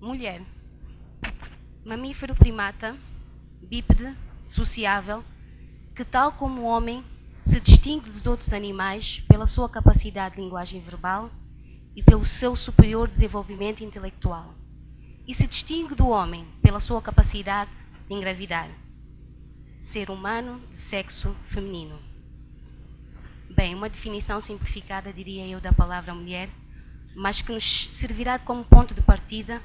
Mulher. Mamífero primata, bípede, sociável, que tal como o homem se distingue dos outros animais pela sua capacidade de linguagem verbal e pelo seu superior desenvolvimento intelectual. E se distingue do homem pela sua capacidade de engravidar. Ser humano de sexo feminino. Bem, uma definição simplificada, diria eu, da palavra mulher, mas que nos servirá como ponto de partida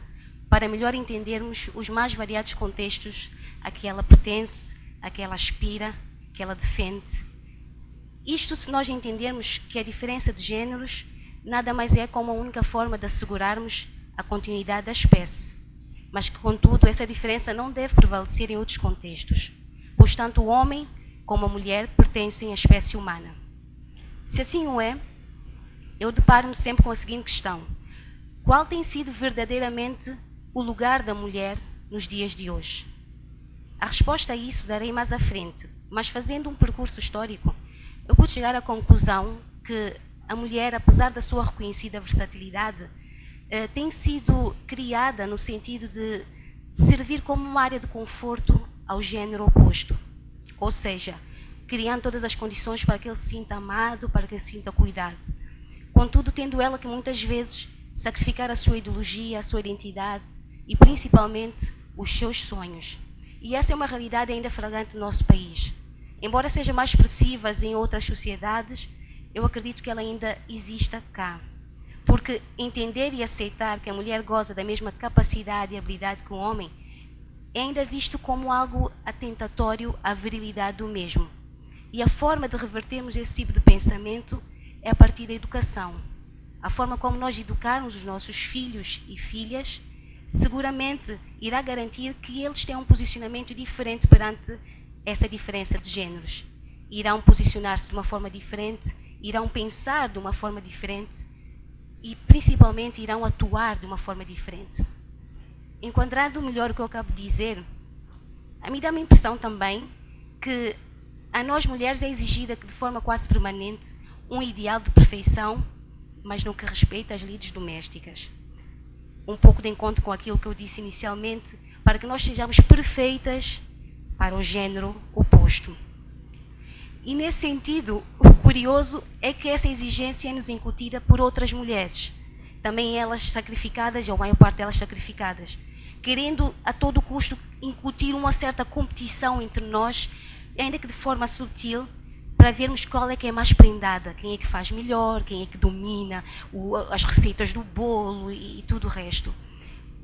para melhor entendermos os mais variados contextos a que ela pertence, a que ela aspira, que ela defende. Isto se nós entendermos que a diferença de géneros nada mais é como a única forma de assegurarmos a continuidade da espécie, mas que, contudo, essa diferença não deve prevalecer em outros contextos, pois tanto o homem como a mulher pertencem à espécie humana. Se assim o é, eu deparo-me sempre com a seguinte questão: qual tem sido verdadeiramente o lugar da mulher nos dias de hoje? A resposta a isso darei mais à frente, mas fazendo um percurso histórico, eu pude chegar à conclusão que a mulher, apesar da sua reconhecida versatilidade, tem sido criada no sentido de servir como uma área de conforto ao género oposto, ou seja, criando todas as condições para que ele se sinta amado, para que ele se sinta cuidado. Contudo, tendo ela que muitas vezes sacrificar a sua ideologia, a sua identidade e principalmente os seus sonhos. E essa é uma realidade ainda flagrante no nosso país. Embora seja mais expressiva em outras sociedades, eu acredito que ela ainda exista cá. Porque entender e aceitar que a mulher goza da mesma capacidade e habilidade que o homem é ainda visto como algo atentatório à virilidade do mesmo. E a forma de revertermos esse tipo de pensamento é a partir da educação. A forma como nós educarmos os nossos filhos e filhas seguramente irá garantir que eles tenham um posicionamento diferente perante essa diferença de géneros. Irão posicionar-se de uma forma diferente, irão pensar de uma forma diferente e principalmente irão atuar de uma forma diferente. Enquadrando melhor o que eu acabo de dizer, a mim dá-me a impressão também que a nós mulheres é exigida que de forma quase permanente um ideal de perfeição, mas no que respeita às lides domésticas. Um pouco de encontro com aquilo que eu disse inicialmente, para que nós sejamos perfeitas para o género oposto. E nesse sentido, o curioso é que essa exigência é nos incutida por outras mulheres, também elas sacrificadas, ou a maior parte delas sacrificadas, querendo a todo custo incutir uma certa competição entre nós, ainda que de forma sutil, para vermos qual é que é mais prendada, quem é que faz melhor, quem é que domina as receitas do bolo e tudo o resto.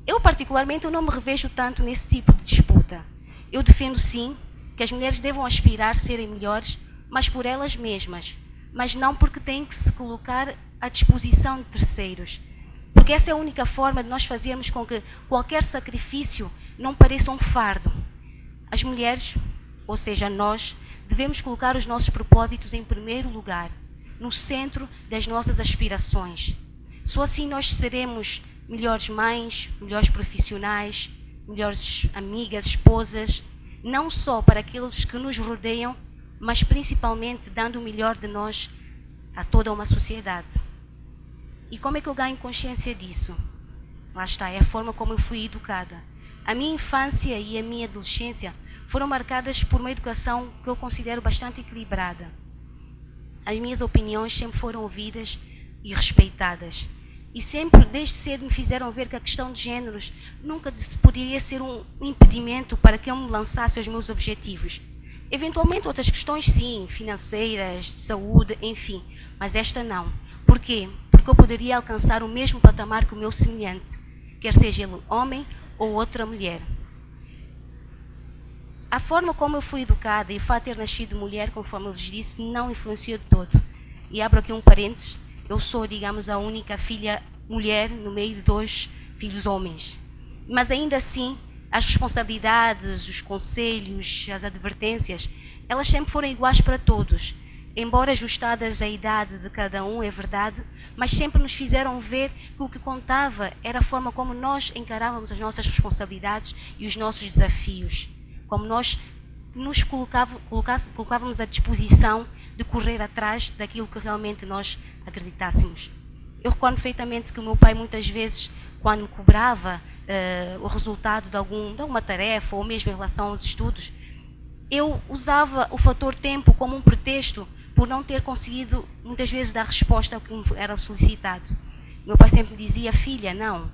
Eu, particularmente, eu não me revejo tanto nesse tipo de disputa. Eu defendo, sim, que as mulheres devam aspirar a serem melhores, mas por elas mesmas, mas não porque têm que se colocar à disposição de terceiros. Porque essa é a única forma de nós fazermos com que qualquer sacrifício não pareça um fardo. As mulheres, ou seja, nós, devemos colocar os nossos propósitos em primeiro lugar, no centro das nossas aspirações. Só assim nós seremos melhores mães, melhores profissionais, melhores amigas, esposas, não só para aqueles que nos rodeiam, mas principalmente dando o melhor de nós a toda uma sociedade. E como é que eu ganho consciência disso? Lá está, é a forma como eu fui educada. A minha infância e a minha adolescência foram marcadas por uma educação que eu considero bastante equilibrada. As minhas opiniões sempre foram ouvidas e respeitadas. E sempre, desde cedo, me fizeram ver que a questão de géneros nunca poderia ser um impedimento para que eu me lançasse aos meus objetivos. Eventualmente outras questões, sim, financeiras, de saúde, enfim, mas esta não. Por quê? Porque eu poderia alcançar o mesmo patamar que o meu semelhante, quer seja ele homem ou outra mulher. A forma como eu fui educada e o fato de ter nascido mulher, conforme eu lhes disse, não influenciou de todo. E abro aqui um parênteses, eu sou, digamos, a única filha mulher no meio de 2 filhos homens. Mas ainda assim, as responsabilidades, os conselhos, as advertências, elas sempre foram iguais para todos. Embora ajustadas à idade de cada um, é verdade, mas sempre nos fizeram ver que o que contava era a forma como nós encarávamos as nossas responsabilidades e os nossos desafios. Como nós nos colocávamos à disposição de correr atrás daquilo que realmente nós acreditássemos. Eu recordo perfeitamente que o meu pai muitas vezes, quando me cobrava o resultado de alguma tarefa ou mesmo em relação aos estudos, eu usava o fator tempo como um pretexto por não ter conseguido muitas vezes dar resposta ao que me era solicitado. Meu pai sempre me dizia: filha, não,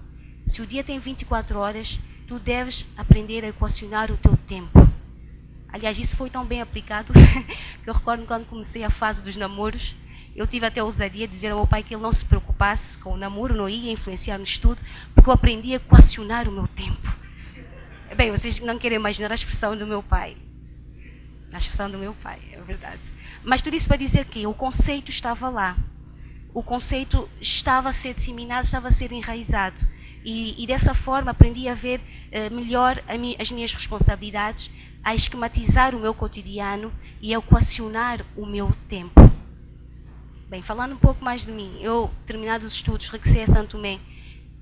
se o dia tem 24 horas, tu deves aprender a equacionar o teu tempo. Aliás, isso foi tão bem aplicado que eu recordo quando comecei a fase dos namoros, eu tive até a ousadia de dizer ao meu pai que ele não se preocupasse com o namoro, não ia influenciar no estudo, porque eu aprendi a equacionar o meu tempo. Bem, vocês não querem imaginar a expressão do meu pai. A expressão do meu pai, é verdade. Mas tudo isso para dizer que o conceito estava lá. O conceito estava a ser disseminado, estava a ser enraizado. E dessa forma aprendi a ver melhor as minhas responsabilidades, a esquematizar o meu cotidiano e a equacionar o meu tempo. Bem, falando um pouco mais de mim, eu, terminados os estudos, regressei a Santo Tomé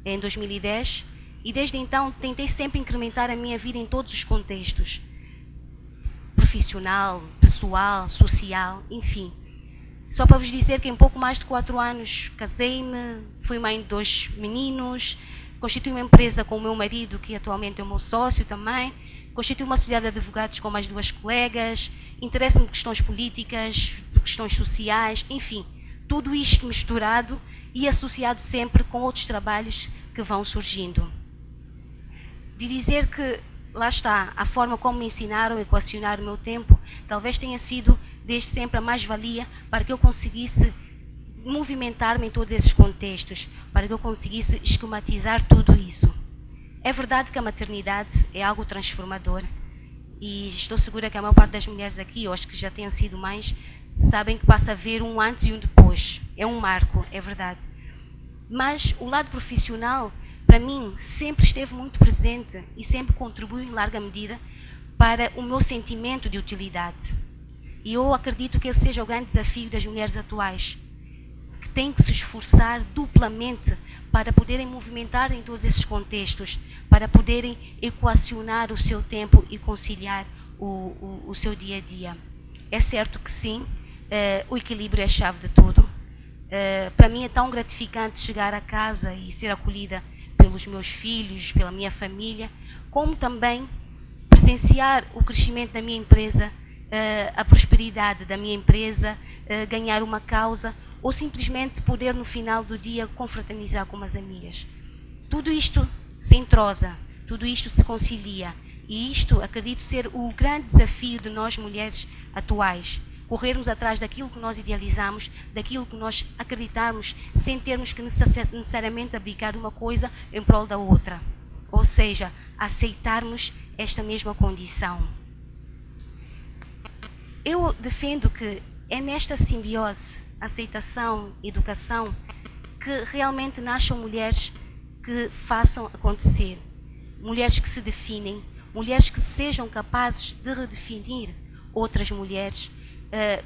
em 2010 e desde então tentei sempre incrementar a minha vida em todos os contextos. Profissional, pessoal, social, enfim. Só para vos dizer que em pouco mais de 4 anos casei-me, fui mãe de 2 meninos, constituí uma empresa com o meu marido, que atualmente é o meu sócio também, constituí uma sociedade de advogados com mais 2 colegas, interesso-me por questões políticas, por questões sociais, enfim. Tudo isto misturado e associado sempre com outros trabalhos que vão surgindo. De dizer que, lá está, a forma como me ensinaram a equacionar o meu tempo, talvez tenha sido desde sempre a mais-valia para que eu conseguisse movimentar-me em todos esses contextos, para que eu conseguisse esquematizar tudo isso. É verdade que a maternidade é algo transformador e estou segura que a maior parte das mulheres aqui, ou acho que já tenham sido mães, sabem que passa a haver um antes e um depois. É um marco, é verdade. Mas o lado profissional, para mim, sempre esteve muito presente e sempre contribuiu em larga medida para o meu sentimento de utilidade. E eu acredito que esse seja o grande desafio das mulheres atuais, que têm que se esforçar duplamente para poderem movimentar em todos esses contextos, para poderem equacionar o seu tempo e conciliar o seu dia a dia. É certo que sim, o equilíbrio é a chave de tudo. Para mim é tão gratificante chegar a casa e ser acolhida pelos meus filhos, pela minha família, como também presenciar o crescimento da minha empresa, a prosperidade da minha empresa, ganhar uma causa ou simplesmente poder no final do dia confraternizar com umas amigas. Tudo isto se entrosa, tudo isto se concilia e isto acredito ser o grande desafio de nós mulheres atuais. Corrermos atrás daquilo que nós idealizamos, daquilo que nós acreditarmos, sem termos que necessariamente abdicar de uma coisa em prol da outra. Ou seja, aceitarmos esta mesma condição. Eu defendo que é nesta simbiose, aceitação e educação, que realmente nasçam mulheres que façam acontecer. Mulheres que se definem, mulheres que sejam capazes de redefinir outras mulheres,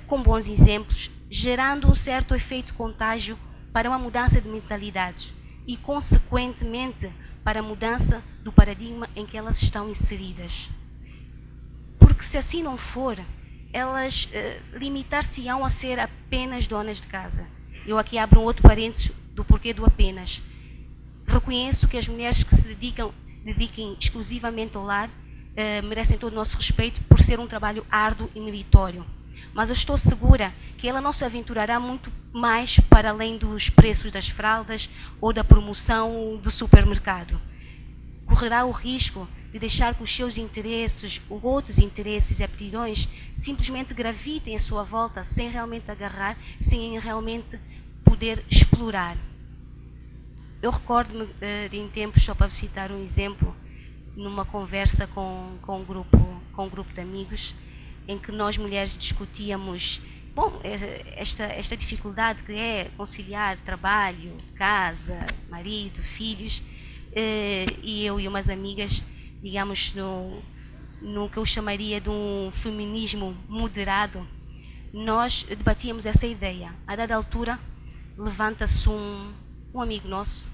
com bons exemplos, gerando um certo efeito contágio para uma mudança de mentalidades e, consequentemente, para a mudança do paradigma em que elas estão inseridas. Porque se assim não for, elas limitar-se-ão a ser apenas donas de casa. Eu aqui abro um outro parênteses do porquê do apenas. Reconheço que as mulheres que se dediquem exclusivamente ao lar merecem todo o nosso respeito por ser um trabalho árduo e meritório. Mas eu estou segura que ela não se aventurará muito mais para além dos preços das fraldas ou da promoção do supermercado. Correrá o risco de deixar que os seus interesses ou outros interesses e aptidões simplesmente gravitem à sua volta sem realmente agarrar, sem realmente poder explorar. Eu recordo-me de em tempos, só para citar um exemplo, numa conversa com um grupo de amigos, em que nós mulheres discutíamos esta dificuldade que é conciliar trabalho, casa, marido, filhos, e eu e umas amigas, digamos, no que eu chamaria de um feminismo moderado, nós debatíamos essa ideia. A dada altura, levanta-se um amigo nosso,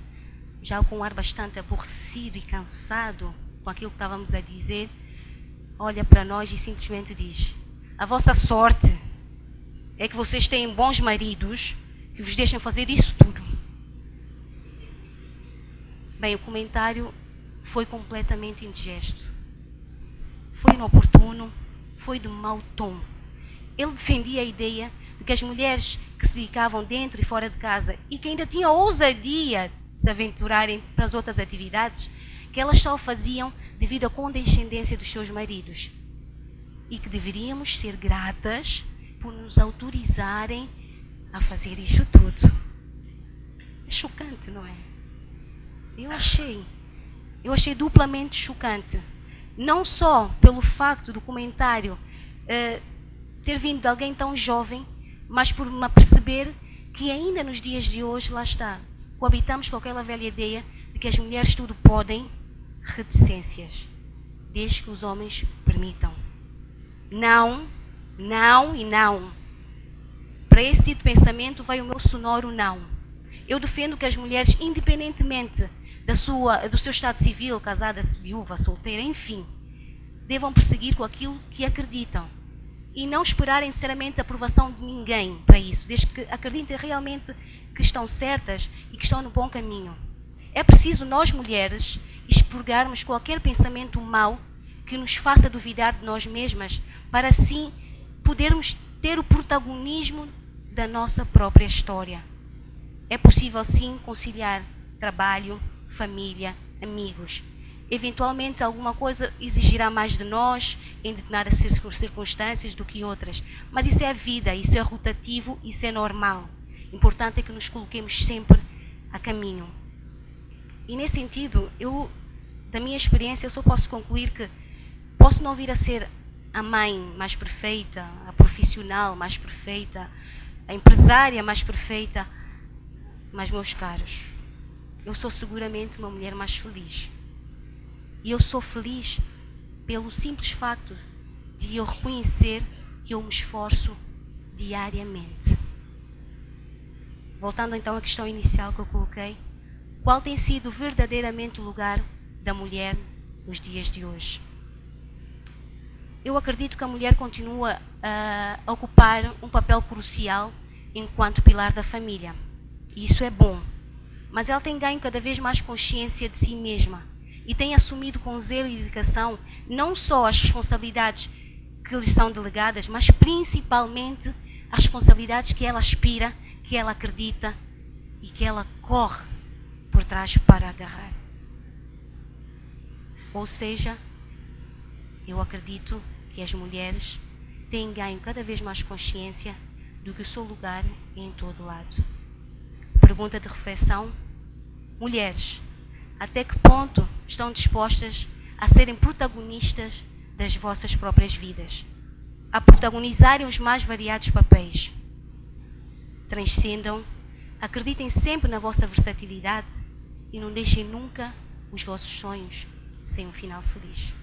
já com um ar bastante aborrecido e cansado com aquilo que estávamos a dizer, olha para nós e simplesmente diz: a vossa sorte é que vocês têm bons maridos que vos deixam fazer isso tudo. Bem, o comentário foi completamente indigesto. Foi inoportuno, foi de mau tom. Ele defendia a ideia de que as mulheres que se dedicavam dentro e fora de casa e que ainda tinham a ousadia de se aventurarem para as outras atividades, que elas só o faziam devido à condescendência dos seus maridos. E que deveríamos ser gratas por nos autorizarem a fazer isto tudo. É chocante, não é? Eu achei duplamente chocante. Não só pelo facto do comentário ter vindo de alguém tão jovem, mas por me perceber que ainda nos dias de hoje, lá está, coabitamos com aquela velha ideia de que as mulheres tudo podem, reticências, desde que os homens permitam. Não, não e não. Para esse tipo de pensamento vai o meu sonoro não. Eu defendo que as mulheres, independentemente do seu estado civil, casada, viúva, solteira, enfim, devam prosseguir com aquilo que acreditam e não esperarem sinceramente a aprovação de ninguém para isso, desde que acreditem realmente que estão certas e que estão no bom caminho. É preciso nós, mulheres, expurgarmos qualquer pensamento mau que nos faça duvidar de nós mesmas, para assim podermos ter o protagonismo da nossa própria história. É possível sim conciliar trabalho, família, amigos. Eventualmente alguma coisa exigirá mais de nós em determinadas circunstâncias do que outras, mas isso é a vida, isso é rotativo, isso é normal. O importante é que nos coloquemos sempre a caminho. E nesse sentido, da minha experiência, eu só posso concluir que posso não vir a ser a mãe mais perfeita, a profissional mais perfeita, a empresária mais perfeita, mas, meus caros, eu sou seguramente uma mulher mais feliz. E eu sou feliz pelo simples facto de eu reconhecer que eu me esforço diariamente. Voltando então à questão inicial que eu coloquei, qual tem sido verdadeiramente o lugar da mulher nos dias de hoje? Eu acredito que a mulher continua a ocupar um papel crucial enquanto pilar da família. E isso é bom. Mas ela tem ganho cada vez mais consciência de si mesma e tem assumido com zelo e dedicação não só as responsabilidades que lhes são delegadas, mas principalmente as responsabilidades que ela aspira, que ela acredita e que ela corre por trás para agarrar. Ou seja, eu acredito que as mulheres têm ganho cada vez mais consciência do que o seu lugar é em todo lado. Pergunta de reflexão: mulheres, até que ponto estão dispostas a serem protagonistas das vossas próprias vidas, a protagonizarem os mais variados papéis? Transcendam, acreditem sempre na vossa versatilidade e não deixem nunca os vossos sonhos sem um final feliz.